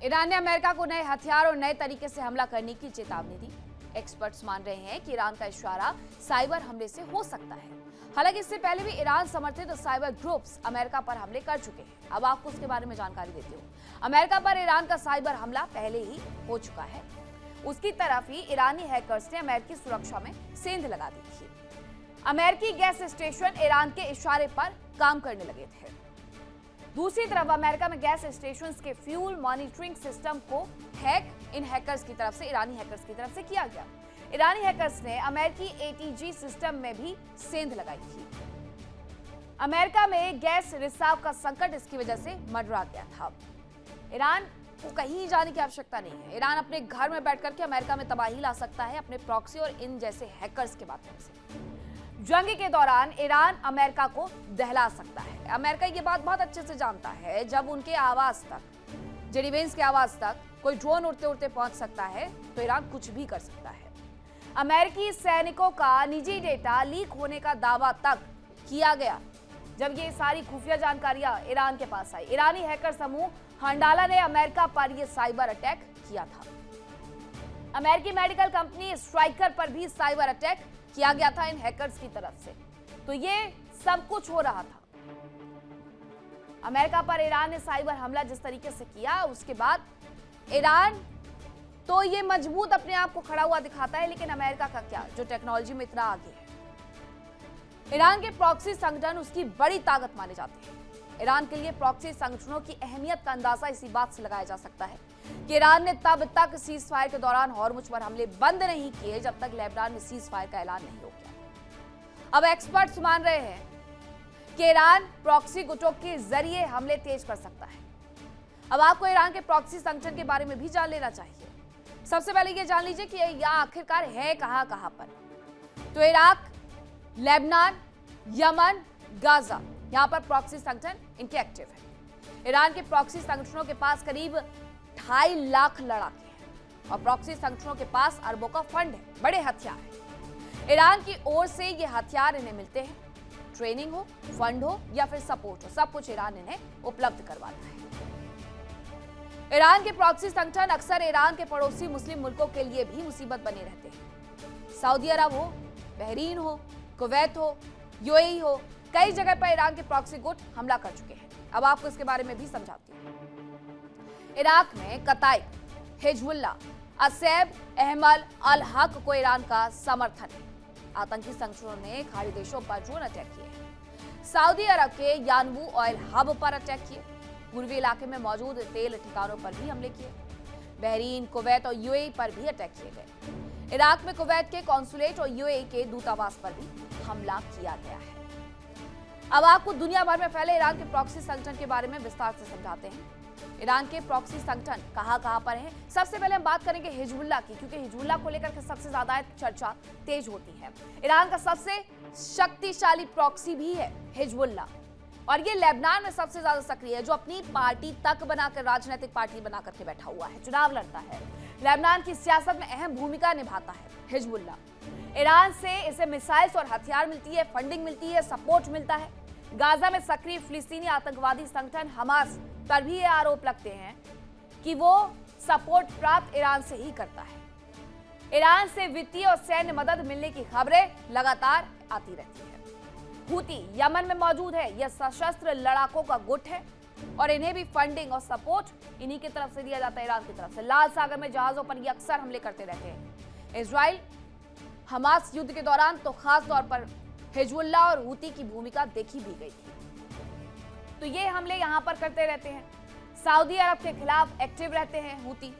Iran ने America को नए हथियार और नए तरीके से हमला करने की चेतावनी दी। एक्सपर्ट्स मान रहे हैं कि ईरान का इशारा साइबर हमले से हो सकता है। हालांकि इससे पहले भी ईरान समर्थित साइबर ग्रुप्स अमेरिका पर हमले कर चुके हैं। अब आपको उसके बारे में जानकारी देती हूँ। अमेरिका पर ईरान का साइबर हमला पहले ही हो चुका है। उसकी तरफ ही ईरानी हैकर्स ने अमेरिकी सुरक्षा में सेंध लगा दी थी। अमेरिकी गैस स्टेशन ईरान के इशारे पर काम करने लगे थे। दूसरी तरफ अमेरिका में गैस स्टेशन के फ्यूल मॉनिटरिंग सिस्टम को हैक इन हैकर्स की तरफ से, ईरानी हैकर्स की तरफ से किया गया। ईरानी हैकर्स ने अमेरिकी एटीजी सिस्टम में भी सेंध लगाई थी। अमेरिका में गैस रिसाव का संकट इसकी वजह से मंडरा गया था। ईरान को कहीं जाने की आवश्यकता नहीं है। ईरान अपने घर में बैठ करके अमेरिका में तबाही ला सकता है अपने प्रॉक्सी और इन जैसे हैकर्स के माध्यम से। जंग के दौरान ईरान अमेरिका को दहला सकता है। अमेरिका ये बात बहुत अच्छे से जानता है। जब उनके आवाज तक, जेडी वेंस के आवाज तक कोई ड्रोन उड़ते उड़ते पहुंच सकता है तो ईरान कुछ भी कर सकता है। अमेरिकी सैनिकों का निजी डेटा लीक होने का दावा तक किया गया जब ये सारी खुफिया जानकारियां ईरान के पास आई। ईरानी हैकर समूह हंडाला ने अमेरिका पर यह साइबर अटैक किया था। अमेरिकी मेडिकल कंपनी स्ट्राइकर पर भी साइबर अटैक किया गया था इन हैकर्स की तरफ से। तो ये सब कुछ हो रहा था। अमेरिका पर ईरान ने साइबर हमला जिस तरीके से किया, उसके बाद ईरान तो ये मजबूत अपने आप को खड़ा हुआ दिखाता है, लेकिन अमेरिका का क्या, जो टेक्नोलॉजी में इतना आगे है। ईरान के प्रॉक्सी संगठन उसकी बड़ी ताकत माने जाते हैं। ईरान के लिए प्रॉक्सी संगठनों की अहमियत का अंदाजा इसी बात से लगाया जा सकता है कि ईरान ने तब तक सीज फायर के दौरान हॉर्मुज पर हमले बंद नहीं किए जब तक लेबनान में सीज फायर का ऐलान नहीं हो गया। अब एक्सपर्ट्स मान रहे हैं कि ईरान प्रॉक्सी गुटों के जरिए हमले तेज कर सकता है। अब आपको ईरान के प्रॉक्सी संगठन के बारे में भी जान लेना चाहिए। सबसे पहले ये जान लीजिए कि यह आखिरकार है कहां पर। तो इराक, लेबनान, यमन, गाजा, यहां पर प्रॉक्सी संगठन इनके एक्टिव है। ईरान के प्रॉक्सी संगठनों के पास करीब 2.5 लाख लड़ाके हैं और प्रॉक्सी संगठनों के पास अरबों का फंड है, बड़े हथियार हैं। ईरान की ओर से ये हथियार इन्हें मिलते हैं। ट्रेनिंग हो, फंड हो या फिर सपोर्ट हो, सब कुछ ईरान इन्हें उपलब्ध करवाता है। ईरान के प्रॉक्सी संगठन अक्सर ईरान के पड़ोसी मुस्लिम मुल्कों के लिए भी मुसीबत बने रहते हैं। सऊदी अरब हो, बहरीन हो, कुवैत हो, यूएई हो, कई जगह पर ईरान के प्रॉक्सी गुट हमला कर चुके हैं। अब आपको इसके बारे में भी समझाती हूं। इराक में कताइब, हिजबुल्लाह, असैब अहमल अल हक को ईरान का समर्थन है। आतंकी संगठनों ने खाड़ी देशों पर ड्रोन अटैक किए। सऊदी अरब के यानबू ऑयल हब पर अटैक किए। पूर्वी इलाके में मौजूद तेल ठिकानों पर भी हमले किए। बहरीन, कुवैत और यूएई पर भी अटैक किए गए। इराक में कुवैत के कॉन्सुलेट और यूएई के दूतावास पर भी हमला किया गया है। अब आपको दुनिया भर में फैले ईरान के प्रॉक्सी संगठन के बारे में विस्तार से समझाते हैं। ईरान के प्रॉक्सी संगठन कहां पर हैं? सबसे पहले हम बात करेंगे हिजबुल्लाह की, क्योंकि हिजबुल्लाह को लेकर के सबसे ज्यादा चर्चा तेज होती है। ईरान का सबसे शक्तिशाली प्रॉक्सी भी है हिजबुल्लाह, और ये लेबनान में सबसे ज्यादा सक्रिय है, जो अपनी पार्टी तक बनाकर, राजनीतिक पार्टी बनाकर के बैठा हुआ है, चुनाव लड़ता है। लेबनान की सियासत में अहम भूमिका निभाता है हिजबुल्लाह। ईरान से इसे मिसाइल्स और हथियार मिलती है, फंडिंग मिलती है, सपोर्ट मिलता है। गाजा में सक्रिय फिलिस्तीनी आतंकवादी संगठन हमास पर भी ये आरोप लगते हैं कि वो सपोर्ट प्राप्त ईरान से ही करता है। ईरान से वित्तीय और सैन्य मदद मिलने की खबरें लगातार आती रहती है। हूती यमन में मौजूद है। यह सशस्त्र लड़ाकों का गुट है और इन्हें भी फंडिंग और सपोर्ट इन्हीं की तरफ से दिया जाता है, ईरान की तरफ से। लाल सागर में जहाजों पर ये अक्सर हमले करते रहते हैं। इजराइल हमास युद्ध के दौरान तो खास तौर पर हिजबुल्लाह और हूती की भूमिका देखी भी गई थी। तो ये हमले यहां पर करते रहते हैं। सऊदी अरब के खिलाफ एक्टिव रहते हैं हूती।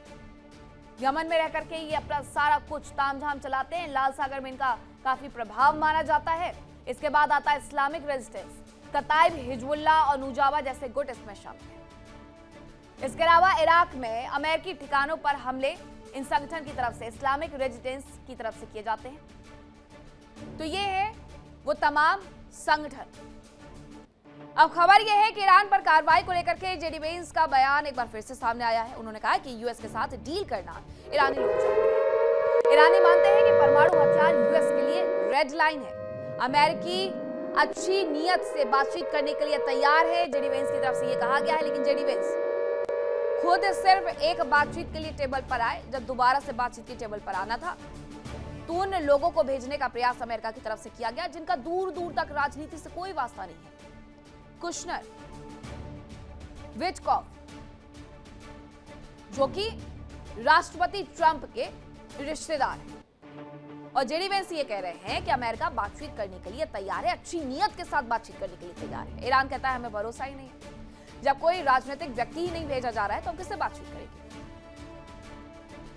यमन में रह करके ये अपना सारा कुछ तामझाम चलाते हैं। लाल सागर में इनका काफी प्रभाव माना जाता है। इसके बाद आता है इस्लामिक रेजिस्टेंस, कताइब, हिजबुल्लाह और नुजावा जैसे गुट इसमें शामिल हैं। इसके अलावा इराक में अमेरिकी ठिकानों पर हमले इन संगठन की तरफ से, इस्लामिक रेजिस्टेंस की तरफ से किए जाते हैं। तो ये है वो तमाम संगठन। अब खबर यह है कि ईरान पर कार्रवाई को लेकर के जेडी वेंस का बयान एक बार फिर से सामने आया है। उन्होंने कहा कि यूएस के साथ डील करना ईरानी लोग चाहते हैं। ईरानी मानते हैं कि परमाणु हथियार यूएस के लिए रेड लाइन है। अमेरिकी अच्छी नीयत से बातचीत करने के लिए तैयार है, जेडी वेंस की तरफ से ये कहा गया है। लेकिन जेडी वेंस खुद सिर्फ एक बातचीत के लिए टेबल पर आए। जब दोबारा से बातचीत के टेबल पर आना था तो उन लोगों को भेजने का प्रयास अमेरिका की तरफ से किया गया जिनका दूर दूर तक राजनीति से कोई वास्ता नहीं है। कुशनर, विटकॉफ, जो कि राष्ट्रपति ट्रंप के रिश्तेदार हैं, और जेडी वेंस ये कह रहे हैं कि अमेरिका बातचीत करने के लिए तैयार है, अच्छी नीयत के साथ बातचीत करने के लिए तैयार है। ईरान कहता है हमें भरोसा ही नहीं है। जब कोई राजनीतिक व्यक्ति ही नहीं भेजा जा रहा है तो हम किससे बातचीत करेंगे?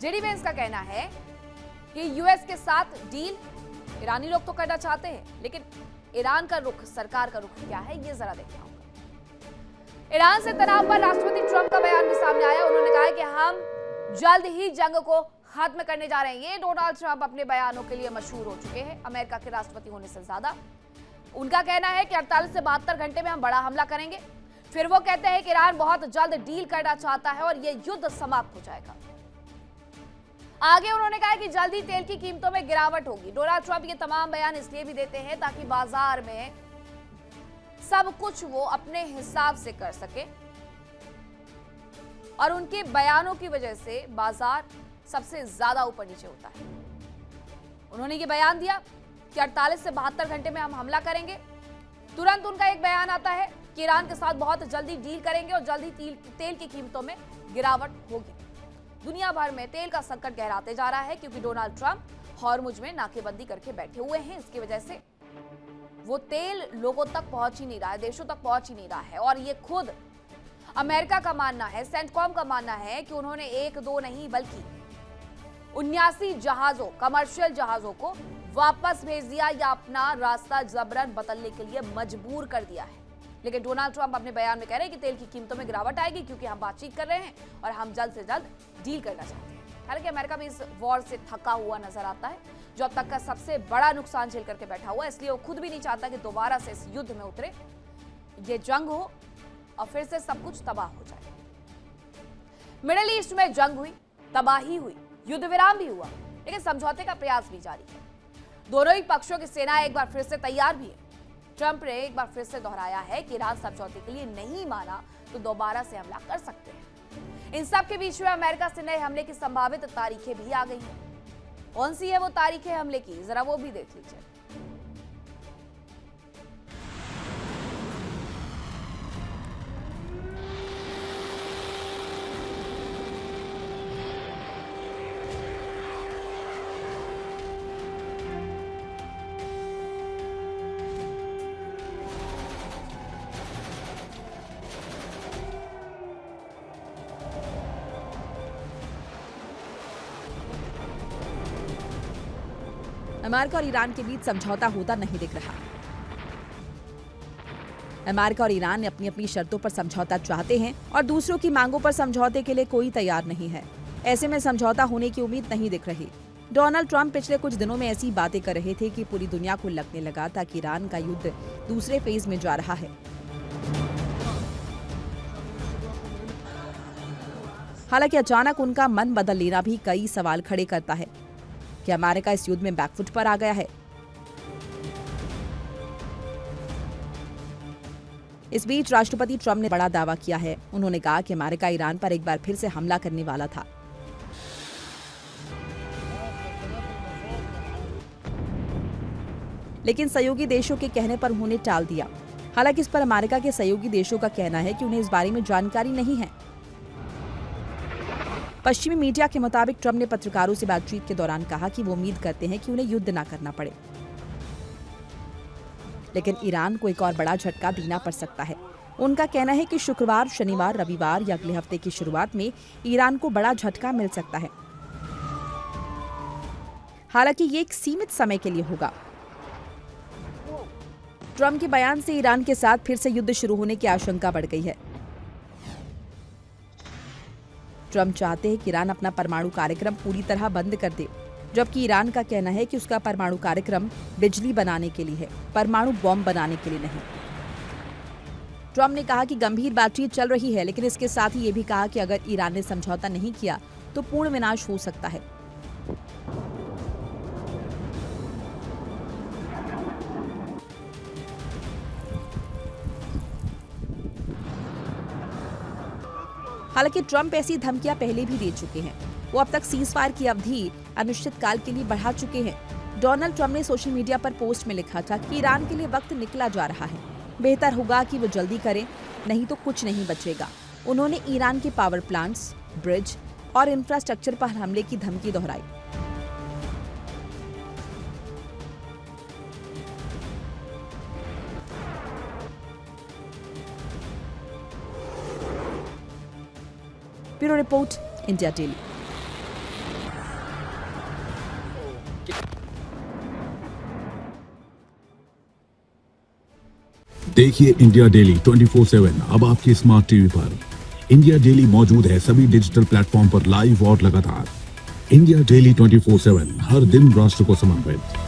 जेडी वेंस का कहना है कि यूएस के साथ डील ईरानी लोग तो करना चाहते हैं, लेकिन ईरान का रुख, सरकार का रुख क्या है, ये जरा देखना होगा। ईरान से तनाव पर राष्ट्रपति ट्रंप का बयान भी सामने आया। उन्होंने कहा कि हम जल्द ही जंग को खत्म करने जा रहे हैं। ये डोनाल्ड ट्रंप अपने बयानों के लिए मशहूर हो चुके हैं, अमेरिका के राष्ट्रपति होने से ज्यादा। उनका कहना है कि 48 से 72 घंटे में हम बड़ा हमला करेंगे। फिर वो कहते हैं कि ईरान बहुत जल्द डील करना चाहता है और ये युद्ध समाप्त हो जाएगा। आगे उन्होंने कहा कि जल्दी तेल की कीमतों में गिरावट होगी। डोनाल्ड ट्रंप ये तमाम बयान इसलिए भी देते हैं ताकि बाजार में सब कुछ वो अपने हिसाब से कर सके, और उनके बयानों की वजह से बाजार सबसे ज्यादा ऊपर नीचे होता है। उन्होंने ये बयान दिया कि 48 से 72 घंटे में हम हमला करेंगे। तुरंत उनका एक बयान आता है कि ईरान के साथ बहुत जल्दी डील करेंगे और जल्दी तेल की कीमतों में गिरावट होगी। दुनिया भर में तेल का संकट गहराते जा रहा है क्योंकि डोनाल्ड ट्रंप हॉर्मुज में नाकेबंदी करके बैठे हुए हैं। इसकी वजह से वो तेल लोगों तक पहुंच ही नहीं रहा है, देशों तक पहुंच ही नहीं रहा है। और ये खुद अमेरिका का मानना है, सेंटकॉम का मानना है कि उन्होंने 1-2 नहीं बल्कि 79 जहाजों, कमर्शियल जहाजों को वापस भेज दिया या अपना रास्ता जबरन बदलने के लिए मजबूर कर दिया है। लेकिन डोनाल्ड ट्रंप अपने बयान में कह रहे हैं कि तेल की कीमतों में गिरावट आएगी क्योंकि हम बातचीत कर रहे हैं और हम जल्द से जल्द डील करना चाहते हैं। हालांकि अमेरिका भी इस वॉर से थका हुआ नजर आता है, जो अब तक का सबसे बड़ा नुकसान झेल करके बैठा हुआ है। इसलिए वो खुद भी नहीं चाहता कि दोबारा से इस युद्ध में उतरे, ये जंग हो और फिर से सब कुछ तबाह हो जाए। मिडिल ईस्ट में जंग हुई, तबाही हुई, युद्ध विराम भी हुआ, लेकिन समझौते का प्रयास भी जारी है। दोनों ही पक्षों की सेना एक बार फिर से तैयार भी है। ट्रंप ने एक बार फिर से दोहराया है कि ईरान समझौते के लिए नहीं माना तो दोबारा से हमला कर सकते हैं। इन सब के बीच में अमेरिका से नए हमले की संभावित तारीखें भी आ गई हैं। कौन सी है वो तारीखें हमले की, जरा वो भी देख लीजिए। अमेरिका और ईरान के बीच समझौता होता नहीं दिख रहा। अमेरिका और ईरान अपनी अपनी शर्तों पर समझौता चाहते हैं और दूसरों की मांगों पर समझौते के लिए कोई तैयार नहीं है। ऐसे में समझौता होने की उम्मीद नहीं दिख रही। डोनाल्ड ट्रंप पिछले कुछ दिनों में ऐसी बातें कर रहे थे कि पूरी दुनिया को लगने लगा था कि ईरान का युद्ध दूसरे फेज में जा रहा है। हालांकि अचानक उनका मन बदल लेना भी कई सवाल खड़े करता है कि अमेरिका इस युद्ध में बैकफुट पर आ गया है। इस बीच राष्ट्रपति ट्रंप ने बड़ा दावा किया है। उन्होंने कहा कि अमेरिका ईरान पर एक बार फिर से हमला करने वाला था। लेकिन सहयोगी देशों के कहने पर उन्होंने टाल दिया। हालांकि इस पर अमेरिका के सहयोगी देशों का कहना है कि उन्हें इस बारे में जानकारी नहीं है। पश्चिमी मीडिया के मुताबिक ट्रंप ने पत्रकारों से बातचीत के दौरान कहा कि वो उम्मीद करते हैं कि उन्हें युद्ध न करना पड़े, लेकिन ईरान को एक और बड़ा झटका देना पड़ सकता है। उनका कहना है कि शुक्रवार, शनिवार, रविवार या अगले हफ्ते की शुरुआत में ईरान को बड़ा झटका मिल सकता है। हालांकि ये एक सीमित समय के लिए होगा। ट्रंप के बयान से ईरान के साथ फिर से युद्ध शुरू होने की आशंका बढ़ गई है। ट्रंप चाहते हैं कि ईरान अपना परमाणु कार्यक्रम पूरी तरह बंद कर दे, जबकि ईरान का कहना है कि उसका परमाणु कार्यक्रम बिजली बनाने के लिए है, परमाणु बॉम्ब बनाने के लिए नहीं। ट्रंप ने कहा कि गंभीर बातचीत चल रही है, लेकिन इसके साथ ही ये भी कहा कि अगर ईरान ने समझौता नहीं किया तो पूर्ण विनाश हो सकता है। हालांकि ट्रंप ऐसी धमकियां पहले भी दे चुके हैं। वो अब तक सीज फायर की अवधि अनिश्चित काल के लिए बढ़ा चुके हैं। डोनाल्ड ट्रंप ने सोशल मीडिया पर पोस्ट में लिखा था कि ईरान के लिए वक्त निकला जा रहा है, बेहतर होगा कि वो जल्दी करें, नहीं तो कुछ नहीं बचेगा। उन्होंने ईरान के पावर प्लांट्स, ब्रिज और इंफ्रास्ट्रक्चर पर हमले की धमकी दोहराई। Bureau report, India daily. देखिए इंडिया डेली 24/7 अब आपके स्मार्ट टीवी पर। इंडिया डेली मौजूद है सभी डिजिटल प्लेटफॉर्म पर लाइव और लगातार। इंडिया डेली 24/7 हर दिन राष्ट्र को समर्पित।